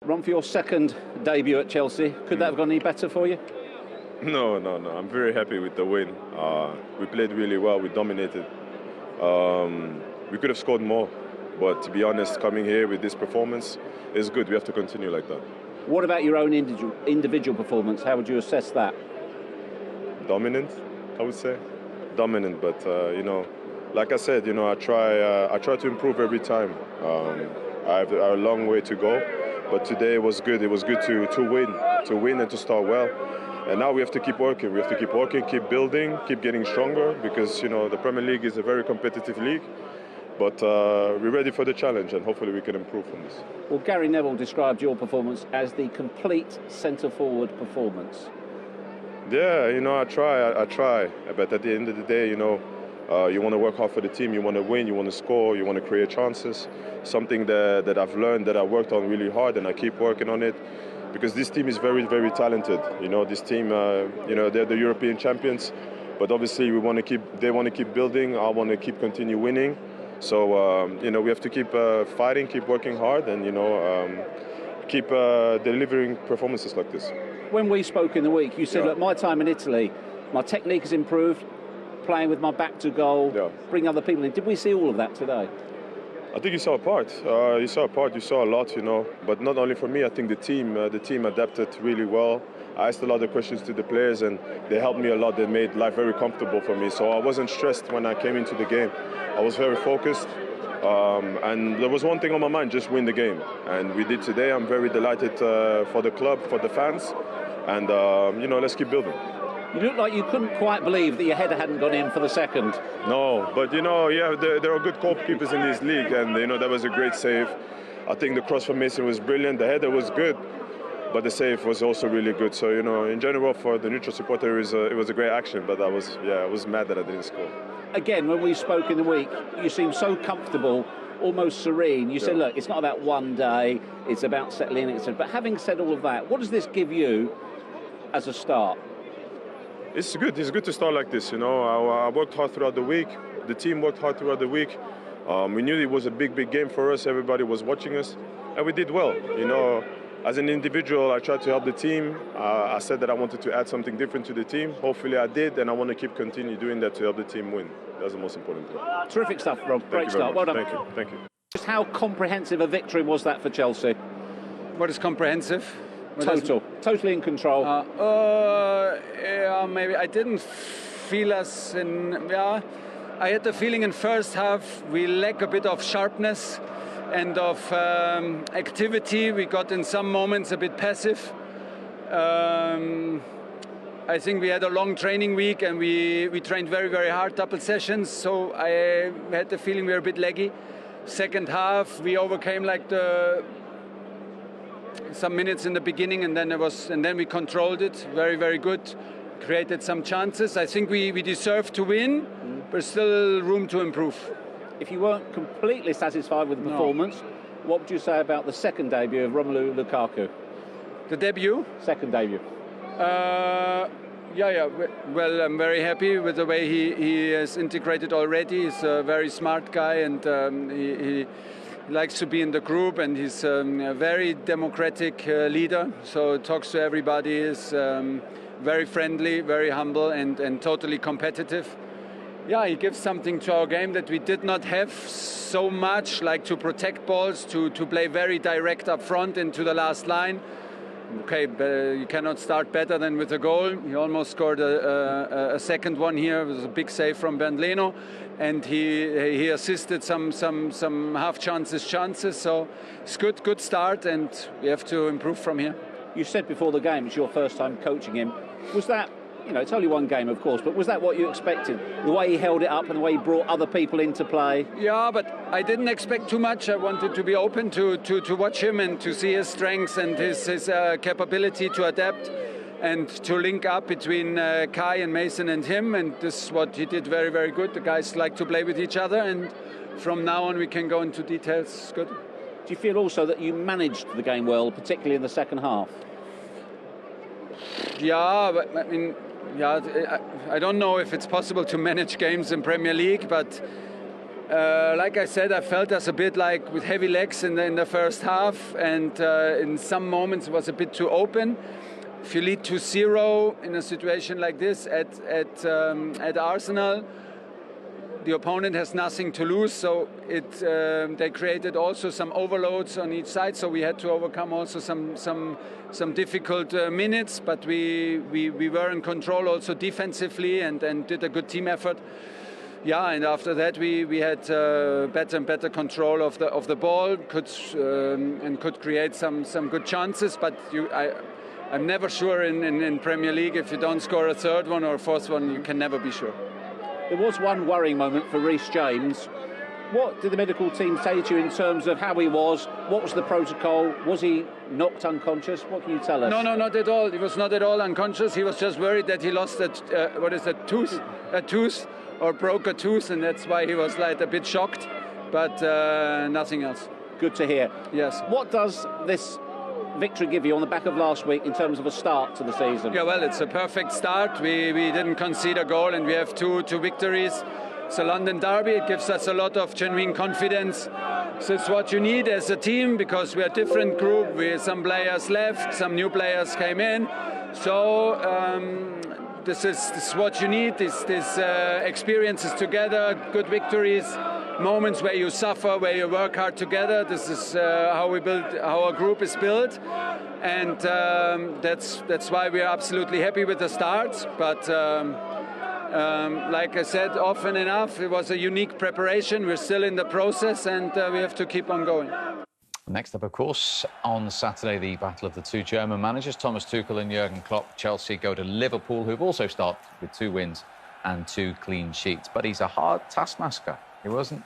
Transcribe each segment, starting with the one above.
Ron, for your second debut at Chelsea, could that have gone any better for you? No. I'm very happy with the win. We played really well. We dominated. We could have scored more, but to be honest, coming here with this performance is good. We have to continue like that. What about your own individual performance? How would you assess that? Dominant, I would say. Dominant, but like I said, I try to improve every time. I have a long way to go, but today it was good. It was good to win and to start well. And now we have to keep working. We have to keep working, keep building, keep getting stronger, because the Premier League is a very competitive league. But we're ready for the challenge, and hopefully we can improve from this. Well, Gary Neville described your performance as the complete centre-forward performance. Yeah, I try. But at the end of the day, you want to work hard for the team. You want to win. You want to score. You want to create chances. Something that I've learned, that I worked on really hard, and I keep working on it. Because this team is very, very talented. This team, they're the European champions. But obviously, they want to keep building. I want to continue winning. So, we have to keep fighting, keep working hard, and, keep delivering performances like this. When we spoke in the week, you said, look, my time in Italy, my technique has improved, playing with my back to goal, bring other people in. Did we see all of that today? I think you saw a part. You saw a lot, But not only for me, I think the team adapted really well. I asked a lot of questions to the players, and they helped me a lot. They made life very comfortable for me. So I wasn't stressed when I came into the game. I was very focused. And there was one thing on my mind, just win the game. And we did today. I'm very delighted for the club, for the fans. And, let's keep building. You looked like you couldn't quite believe that your header hadn't gone in for the second. No, but, there are good goalkeepers in this league. And, that was a great save. I think the cross from Mason was brilliant. The header was good. But the save was also really good. So, in general, for the neutral supporter, it was a great action. But I was mad that I didn't score. Again, when we spoke in the week, you seemed so comfortable, almost serene. You said, look, it's not about one day, it's about settling in. But having said all of that, what does this give you as a start? It's good. It's good to start like this, I worked hard throughout the week. The team worked hard throughout the week. We knew it was a big game for us. Everybody was watching us. And we did well, As an individual, I tried to help the team. I said that I wanted to add something different to the team. Hopefully I did, and I want to continue doing that to help the team win. That's the most important thing. Terrific stuff, Rob. Great start. Well done. Thank you. Just how comprehensive a victory was that for Chelsea? What is comprehensive? Totally in control. Maybe I didn't feel us in. I had the feeling in first half we lack a bit of sharpness and of activity. We got in some moments a bit passive. I think we had a long training week and we trained very, very hard, double sessions. So I had the feeling we were a bit laggy. Second half, we overcame some minutes in the beginning, and then we controlled it very, very good. Created some chances. I think we deserved to win, but still room to improve. If you weren't completely satisfied with the performance, what would you say about the second debut of Romelu Lukaku? The debut? Second debut. Well, I'm very happy with the way he has integrated already. He's a very smart guy, and he likes to be in the group, and he's a very democratic leader. So talks to everybody, is very friendly, very humble, and totally competitive. Yeah, he gives something to our game that we did not have so much, like to protect balls, to play very direct up front into the last line. Okay, you cannot start better than with a goal. He almost scored a second one here. It was a big save from Bernd Leno, and he assisted some half chances. So it's good start, and we have to improve from here. You said before the game it's your first time coaching him. Was that, it's only one game, of course, but was that what you expected? The way he held it up and the way he brought other people into play? Yeah, but I didn't expect too much. I wanted to be open to watch him and to see his strengths and his capability to adapt and to link up between Kai and Mason and him. And this is what he did very, very good. The guys like to play with each other, and from now on we can go into details. It's good. Do you feel also that you managed the game well, particularly in the second half? Yeah, but I mean, I don't know if it's possible to manage games in Premier League, but Like I said, I felt us a bit like with heavy legs in the first half, and in some moments it was a bit too open. If you lead 2-0 in a situation like this at Arsenal, the opponent has nothing to lose, so they created also some overloads on each side, so we had to overcome also some difficult minutes, but we were in control also defensively and did a good team effort. Yeah, and after that we had better and better control of the ball, could create some good chances, but I'm never sure in Premier League, if you don't score a third one or a fourth one, you can never be sure. There was one worrying moment for Reece James. What did the medical team say to you in terms of how he was? What was the protocol? Was he knocked unconscious? What can you tell us? No, not at all. He was not at all unconscious. He was just worried that he lost a tooth or broke a tooth, and that's why he was like a bit shocked, but nothing else. Good to hear. Yes. What does this victory give you on the back of last week in terms of a start to the season? Yeah, well, it's a perfect start. We didn't concede a goal, and we have two victories. It's a London derby. It gives us a lot of genuine confidence. So it's what you need as a team, because we're a different group. Some players left, some new players came in. So this is what you need. This experiences together, good victories, moments where you suffer, where you work hard together. This is how our group is built, and that's why we are absolutely happy with the start. But like I said, often enough, it was a unique preparation. We're still in the process, and we have to keep on going. Next up, of course, on Saturday, the battle of the two German managers, Thomas Tuchel and Jurgen Klopp. Chelsea go to Liverpool, who've also started with 2 wins and 2 clean sheets. But he's a hard taskmaster. He wasn't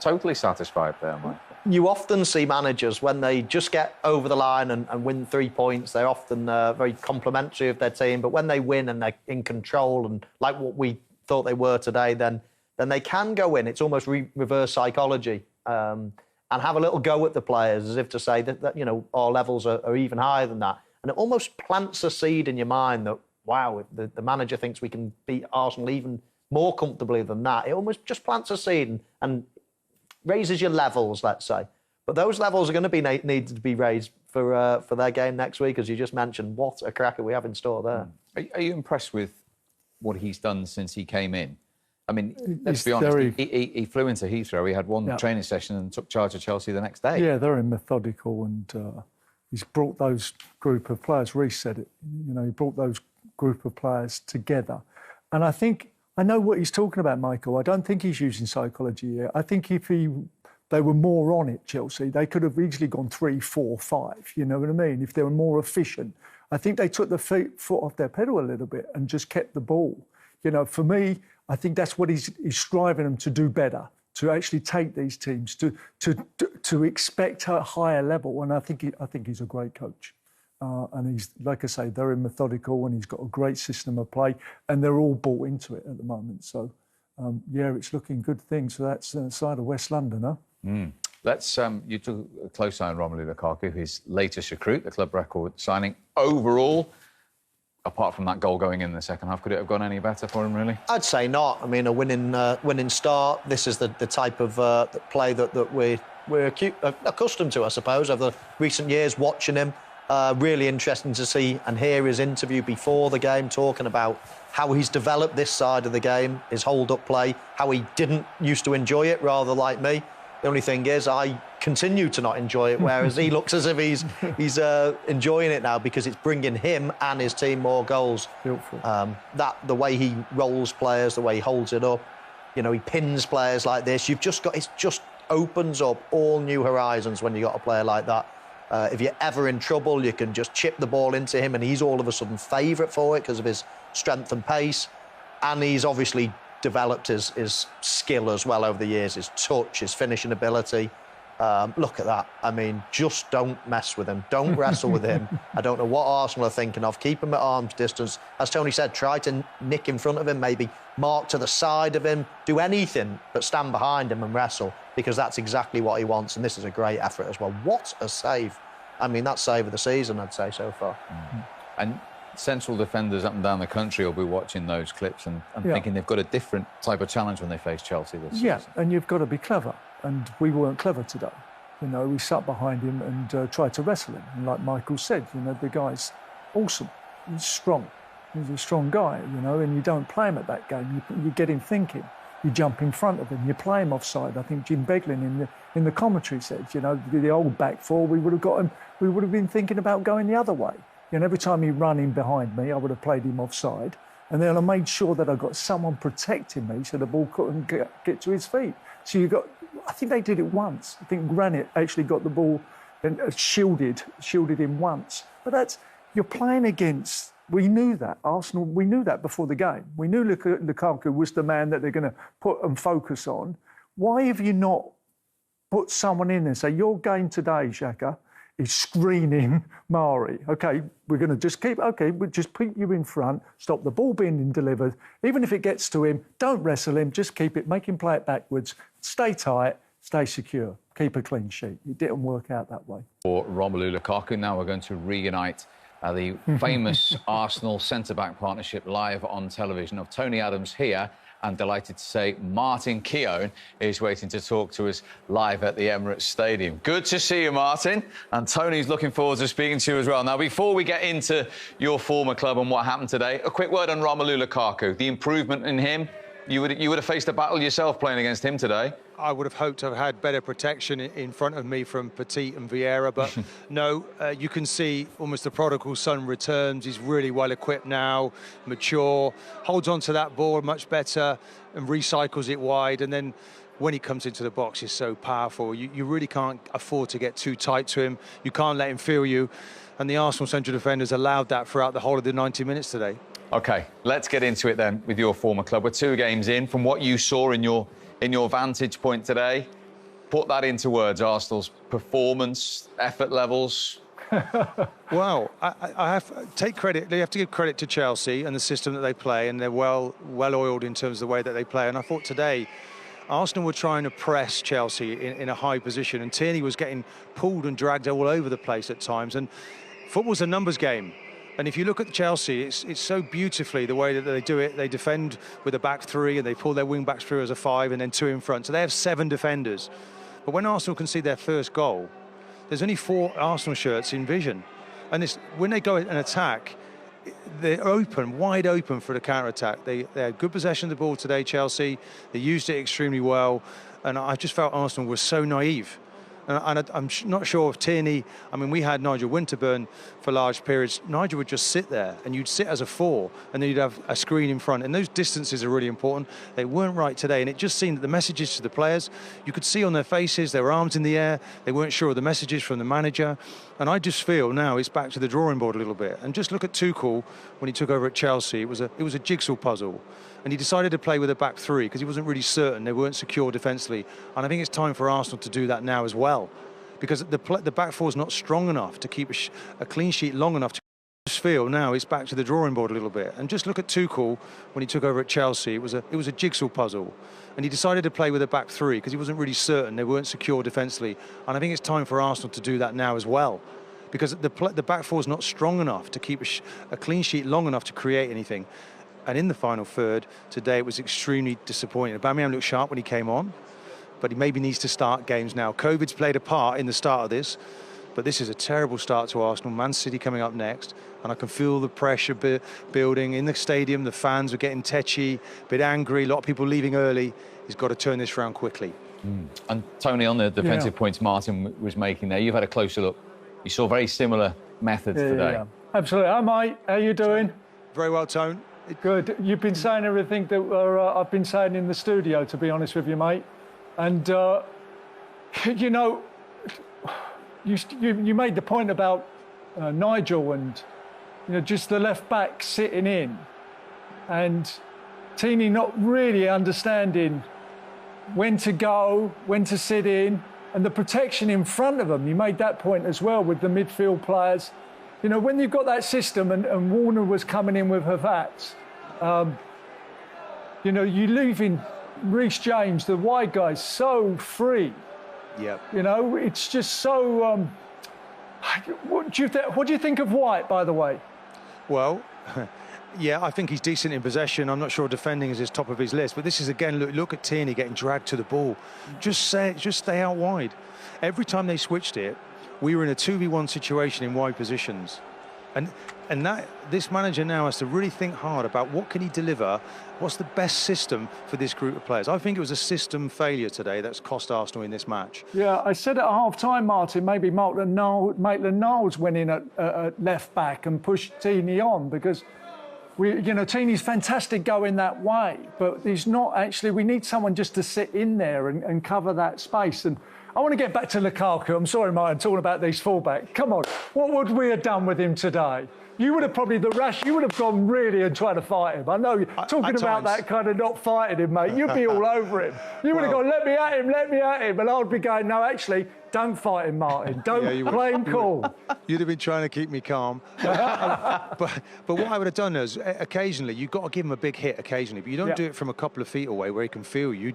totally satisfied there, Mike. You often see managers, when they just get over the line and win 3 points, they're often very complimentary of their team. But when they win and they're in control, and like what we thought they were today, then they can go in. It's almost reverse psychology. And have a little go at the players, as if to say that you know, our levels are even higher than that. And it almost plants a seed in your mind that, wow, if the manager thinks we can beat Arsenal even more comfortably than that, it almost just plants a seed and raises your levels, let's say. But those levels are going to be needed to be raised for their game next week, as you just mentioned. What a cracker we have in store there. Are you impressed with what he's done since he came in? I mean, let's be honest, he flew into Heathrow, he had one training session and took charge of Chelsea the next day. Yeah, they're methodical, and he's brought those group of players, Reece said it, you know, he brought those group of players together. And I know what he's talking about, Michael. I don't think he's using psychology here. I think if they were more on it, Chelsea, they could have easily gone 3, 4, 5, you know what I mean? If they were more efficient. I think they took the foot off their pedal a little bit and just kept the ball. You know, for me, I think that's what he's striving them to do better, to actually take these teams to expect a higher level. And I think he's a great coach. And he's, like I say, very methodical, and he's got a great system of play, and they're all bought into it at the moment. So, yeah, it's looking good thing. So that's the side of West London, huh? Mm. Let's, you took a close eye on Romelu Lukaku, his latest recruit, the club record signing. Overall, apart from that goal going in the second half, could it have gone any better for him, really? I'd say not. I mean, a winning start. This is the type of play that we're accustomed to, I suppose, over the recent years, watching him. Really interesting to see and hear his interview before the game, talking about how he's developed this side of the game, his hold-up play, how he didn't used to enjoy it, rather like me. The only thing is, I continue to not enjoy it, whereas he looks as if he's enjoying it now, because it's bringing him and his team more goals. Beautiful. The way he rolls players, the way he holds it up, you know, he pins players like this. It just opens up all new horizons when you got a player like that. If you're ever in trouble, you can just chip the ball into him, and he's all of a sudden favourite for it because of his strength and pace. And he's obviously developed his skill as well over the years, his touch, his finishing ability. Look at that. I mean, just don't mess with him. Don't wrestle with him. I don't know what Arsenal are thinking of. Keep him at arm's distance. As Tony said, try to nick in front of him, maybe mark to the side of him. Do anything but stand behind him and wrestle, because that's exactly what he wants. And this is a great effort as well. What a save. I mean, that's save of the season, I'd say, so far. Mm. And central defenders up and down the country will be watching those clips and thinking they've got a different type of challenge when they face Chelsea this season. And you've got to be clever. And we weren't clever today. You know, we sat behind him and tried to wrestle him. And like Michael said, you know, the guy's awesome. He's strong. He's a strong guy, you know, and you don't play him at that game. You get him thinking. You jump in front of him. You play him offside. I think Jim Beglin in the commentary said, you know, the old back four, we would have got him. We would have been thinking about going the other way. You know, every time he run in behind me, I would have played him offside. And then I made sure that I got someone protecting me so the ball couldn't get to his feet. So you got, I think they did it once. I think Granit actually got the ball and shielded him once. But that's, you're playing against, we knew that, Arsenal, we knew that before the game. We knew Lukaku was the man that they're going to put and focus on. Why have you not put someone in and say, your game today, Xhaka, is screening Mari. OK, we're going to just we'll just keep you in front, stop the ball being delivered. Even if it gets to him, don't wrestle him, just keep it, make him play it backwards, stay tight, stay secure, keep a clean sheet. It didn't work out that way. For Romelu Lukaku, now we're going to reunite the famous Arsenal centre-back partnership live on television of Tony Adams here. I'm delighted to say Martin Keown is waiting to talk to us live at the Emirates Stadium. Good to see you, Martin. And Tony's looking forward to speaking to you as well. Now, before we get into your former club and what happened today, a quick word on Romelu Lukaku. The improvement in him, you would have faced a battle yourself playing against him today. I would have hoped to have had better protection in front of me from Petit and Vieira, but no, you can see almost the prodigal son returns. He's really well equipped now, mature, holds on to that ball much better and recycles it wide. And then when he comes into the box, he's so powerful. You really can't afford to get too tight to him. You can't let him feel you. And the Arsenal central defenders allowed that throughout the whole of the 90 minutes today. OK, let's get into it then with your former club. We're 2 games in. From what you saw in your vantage point today, put that into words. Arsenal's performance, effort levels. Well, I have to take credit. They have to give credit to Chelsea and the system that they play, and they're well oiled in terms of the way that they play. And I thought today, Arsenal were trying to press Chelsea in a high position, and Tierney was getting pulled and dragged all over the place at times. And football's a numbers game. And if you look at Chelsea, it's so beautifully the way that they do it. They defend with a back 3 and they pull their wing backs through as a 5 and then 2 in front. So they have 7 defenders. But when Arsenal concede their first goal, there's only 4 Arsenal shirts in vision. And when they go and attack, they're open, wide open for the counter-attack. They had good possession of the ball today, Chelsea. They used it extremely well. And I just felt Arsenal was so naive. And I'm not sure if Tierney, I mean, we had Nigel Winterburn for large periods. Nigel would just sit there and you'd sit as a 4 and then you'd have a screen in front. And those distances are really important. They weren't right today. And it just seemed that the messages to the players, you could see on their faces, their arms in the air. They weren't sure of the messages from the manager. And I just feel now it's back to the drawing board a little bit. And just look at Tuchel when he took over at Chelsea. It was a jigsaw puzzle. And he decided to play with a back 3 because he wasn't really certain. They weren't secure defensively. And I think it's time for Arsenal to do that now as well. Because the back 4 is not strong enough to keep a clean sheet long enough to just feel now it's back to the drawing board a little bit. And just look at Tuchel when he took over at Chelsea. It was a jigsaw puzzle. And he decided to play with a back 3 because he wasn't really certain. They weren't secure defensively. And I think it's time for Arsenal to do that now as well. Because the back 4 is not strong enough to keep a clean sheet long enough to create anything. And in the final third, today it was extremely disappointing. Aubameyang looked sharp when he came on, but he maybe needs to start games now. COVID's played a part in the start of this, but this is a terrible start to Arsenal. Man City coming up next, and I can feel the pressure building in the stadium. The fans are getting tetchy, a bit angry, a lot of people leaving early. He's got to turn this round quickly. And Tony, on the defensive points Martin was making there, you've had a closer look. You saw very similar methods today. Yeah. Absolutely. Hi, mate. How you doing? Very well, Tone. Good. You've been saying everything that I've been saying in the studio, to be honest with you, mate. And, you know, you made the point about Nigel and, you know, just the left back sitting in and Tierney not really understanding when to go, when to sit in, and the protection in front of them. You made that point as well with the midfield players. You know, when you've got that system and Warner was coming in with Havertz, you know, you leaving Reece James, the wide guy, so free. Yeah. You know, it's just so... What do you think of White, by the way? Well, yeah, I think he's decent in possession. I'm not sure defending is his top of his list. But this is, again, look at Tierney getting dragged to the ball. Just stay out wide. Every time they switched it, we were in a 2v1 situation in wide positions. And that this manager now has to really think hard about what can he deliver, what's the best system for this group of players. I think it was a system failure today that's cost Arsenal in this match. Yeah, I said at half-time, Martin, maybe Maitland-Niles went in at left-back and pushed Tierney on because, Tierney's fantastic going that way, but he's not actually... We need someone just to sit in there and cover that space. And I want to get back to Lukaku. I'm sorry, Martin, talking about these fullbacks. Come on, what would we have done with him today? You would have probably you would have gone really and tried to fight him. I know, talking about that kind of not fighting him, mate, you'd be all over him. You would have gone, let me at him. And I would be going, no, actually, don't fight him, Martin. Don't play him cool. You'd have been trying to keep me calm. But what I would have done is, occasionally, you've got to give him a big hit occasionally, but you don't do it from a couple of feet away where he can feel you.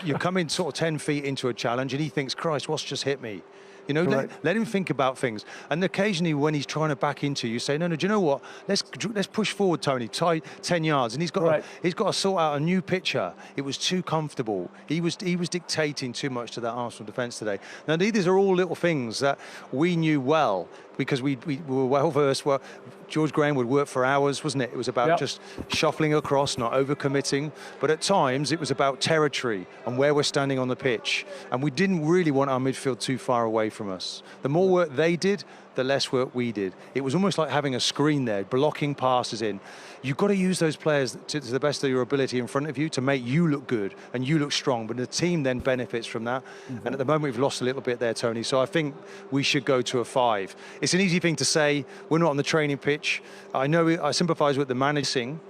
You're coming sort of 10 feet into a challenge and he thinks, Christ, what's just hit me? Let him think about things. And occasionally when he's trying to back into you, say, no, do you know what? Let's push forward, Tony, 10 yards. And he's got to sort out a new picture. It was too comfortable. He was dictating too much to that Arsenal defence today. Now, these are all little things that we knew well because we were well versed. Well, George Graham would work for hours, wasn't it? It was about just shuffling across, not overcommitting. But at times, it was about territory and where we're standing on the pitch. And we didn't really want our midfield too far away from us. The more work they did, the less work we did. It was almost like having a screen there, blocking passes in. You've got to use those players to the best of your ability in front of you to make you look good and you look strong. But the team then benefits from that. And at the moment, we've lost a little bit there, Tony. So I think we should go to a 5. It's an easy thing to say. We're not on the training pitch. I know I sympathise with the managing,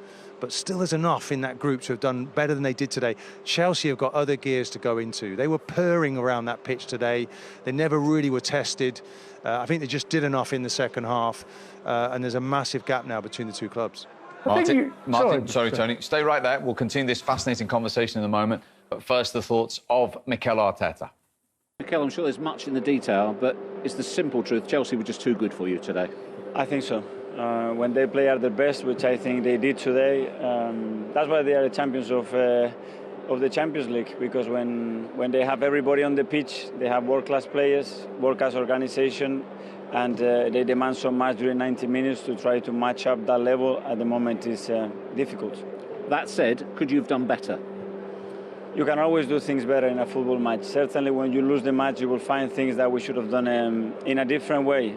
but still there's enough in that group to have done better than they did today. Chelsea have got other gears to go into. They were purring around that pitch today. They never really were tested. I think they just did enough in the second half, and there's a massive gap now between the two clubs. Martin, sorry, Tony. Stay right there. We'll continue this fascinating conversation in a moment. But first, the thoughts of Mikel Arteta. Mikel, I'm sure there's much in the detail, but it's the simple truth. Chelsea were just too good for you today. I think so. When they play at their best, which I think they did today, that's why they are the champions of the Champions League, because when they have everybody on the pitch, they have world-class players, world-class organisation, and they demand so much during 90 minutes to try to match up that level. At the moment is difficult. That said, could you have done better? You can always do things better in a football match. Certainly when you lose the match, you will find things that we should have done in a different way.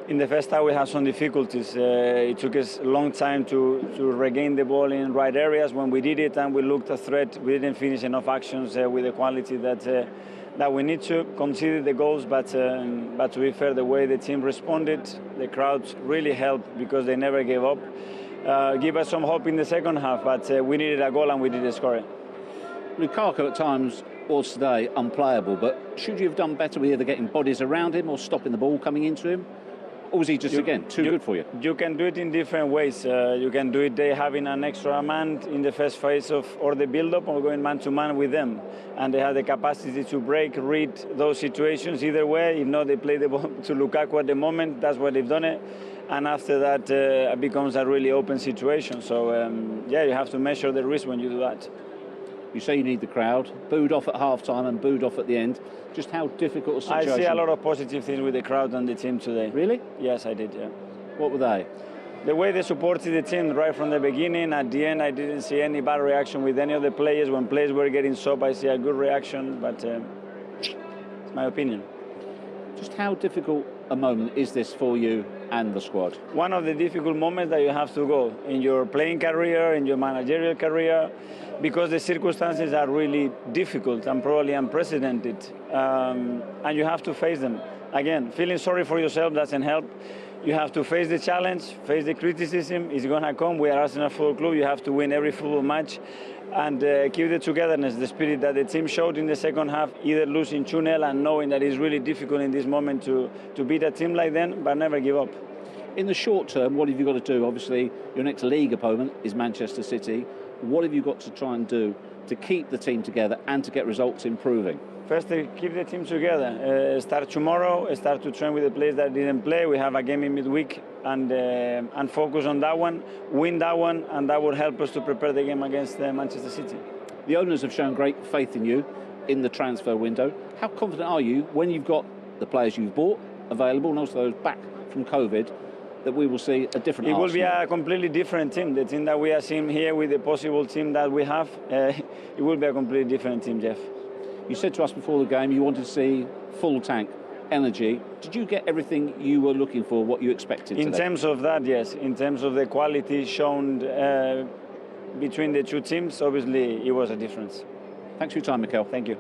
In the first half, we had some difficulties. It took us a long time to regain the ball in right areas. When we did it and we looked a threat, we didn't finish enough actions with the quality that we need to concede the goals. But to be fair, the way the team responded, the crowds really helped because they never gave up. Give us some hope in the second half, but we needed a goal and we didn't score it. Lukaku at times was today unplayable, but should you have done better with either getting bodies around him or stopping the ball coming into him? Or was he just, again, too good for you? You can do it in different ways. You can do it having an extra man in the first phase or the build-up, or going man-to-man with them. And they have the capacity to read those situations either way. If not, they play the ball to Lukaku at the moment. That's why they've done it. And after that, it becomes a really open situation. So, you have to measure the risk when you do that. You say you need the crowd, booed off at half-time and booed off at the end. Just how difficult a situation? I see a lot of positive things with the crowd and the team today. Really? Yes, I did, yeah. What were they? The way they supported the team right from the beginning. At the end, I didn't see any bad reaction with any of the players. When players were getting soft, I see a good reaction, but it's my opinion. Just how difficult a moment is this for you and the squad? One of the difficult moments that you have to go in your playing career, in your managerial career, because the circumstances are really difficult and probably unprecedented, and you have to face them. Again, feeling sorry for yourself doesn't help. You have to face the challenge, face the criticism. It's going to come. We are Arsenal Football Club. You have to win every football match and keep the togetherness, the spirit that the team showed in the second half, either losing 2-0 and knowing that it's really difficult in this moment to beat a team like them, but never give up. In the short term, what have you got to do? Obviously, your next league opponent is Manchester City. What have you got to try and do to keep the team together and to get results improving? First, keep the team together. Start tomorrow. Start to train with the players that didn't play. We have a game in midweek, and focus on that one, win that one, and that will help us to prepare the game against Manchester City. The owners have shown great faith in you in the transfer window. How confident are you when you've got the players you've bought available and also those back from COVID, that we will see a different It Arsenal? will be a completely different team. The team that we are seeing here with the possible team that we have, it will be a completely different team, Jeff. You said to us before the game you wanted to see full tank energy. Did you get everything you were looking for, what you expected In today? terms of that, yes. In terms of the quality shown between the two teams, obviously it was a difference. Thanks for your time, Mikel. Thank you.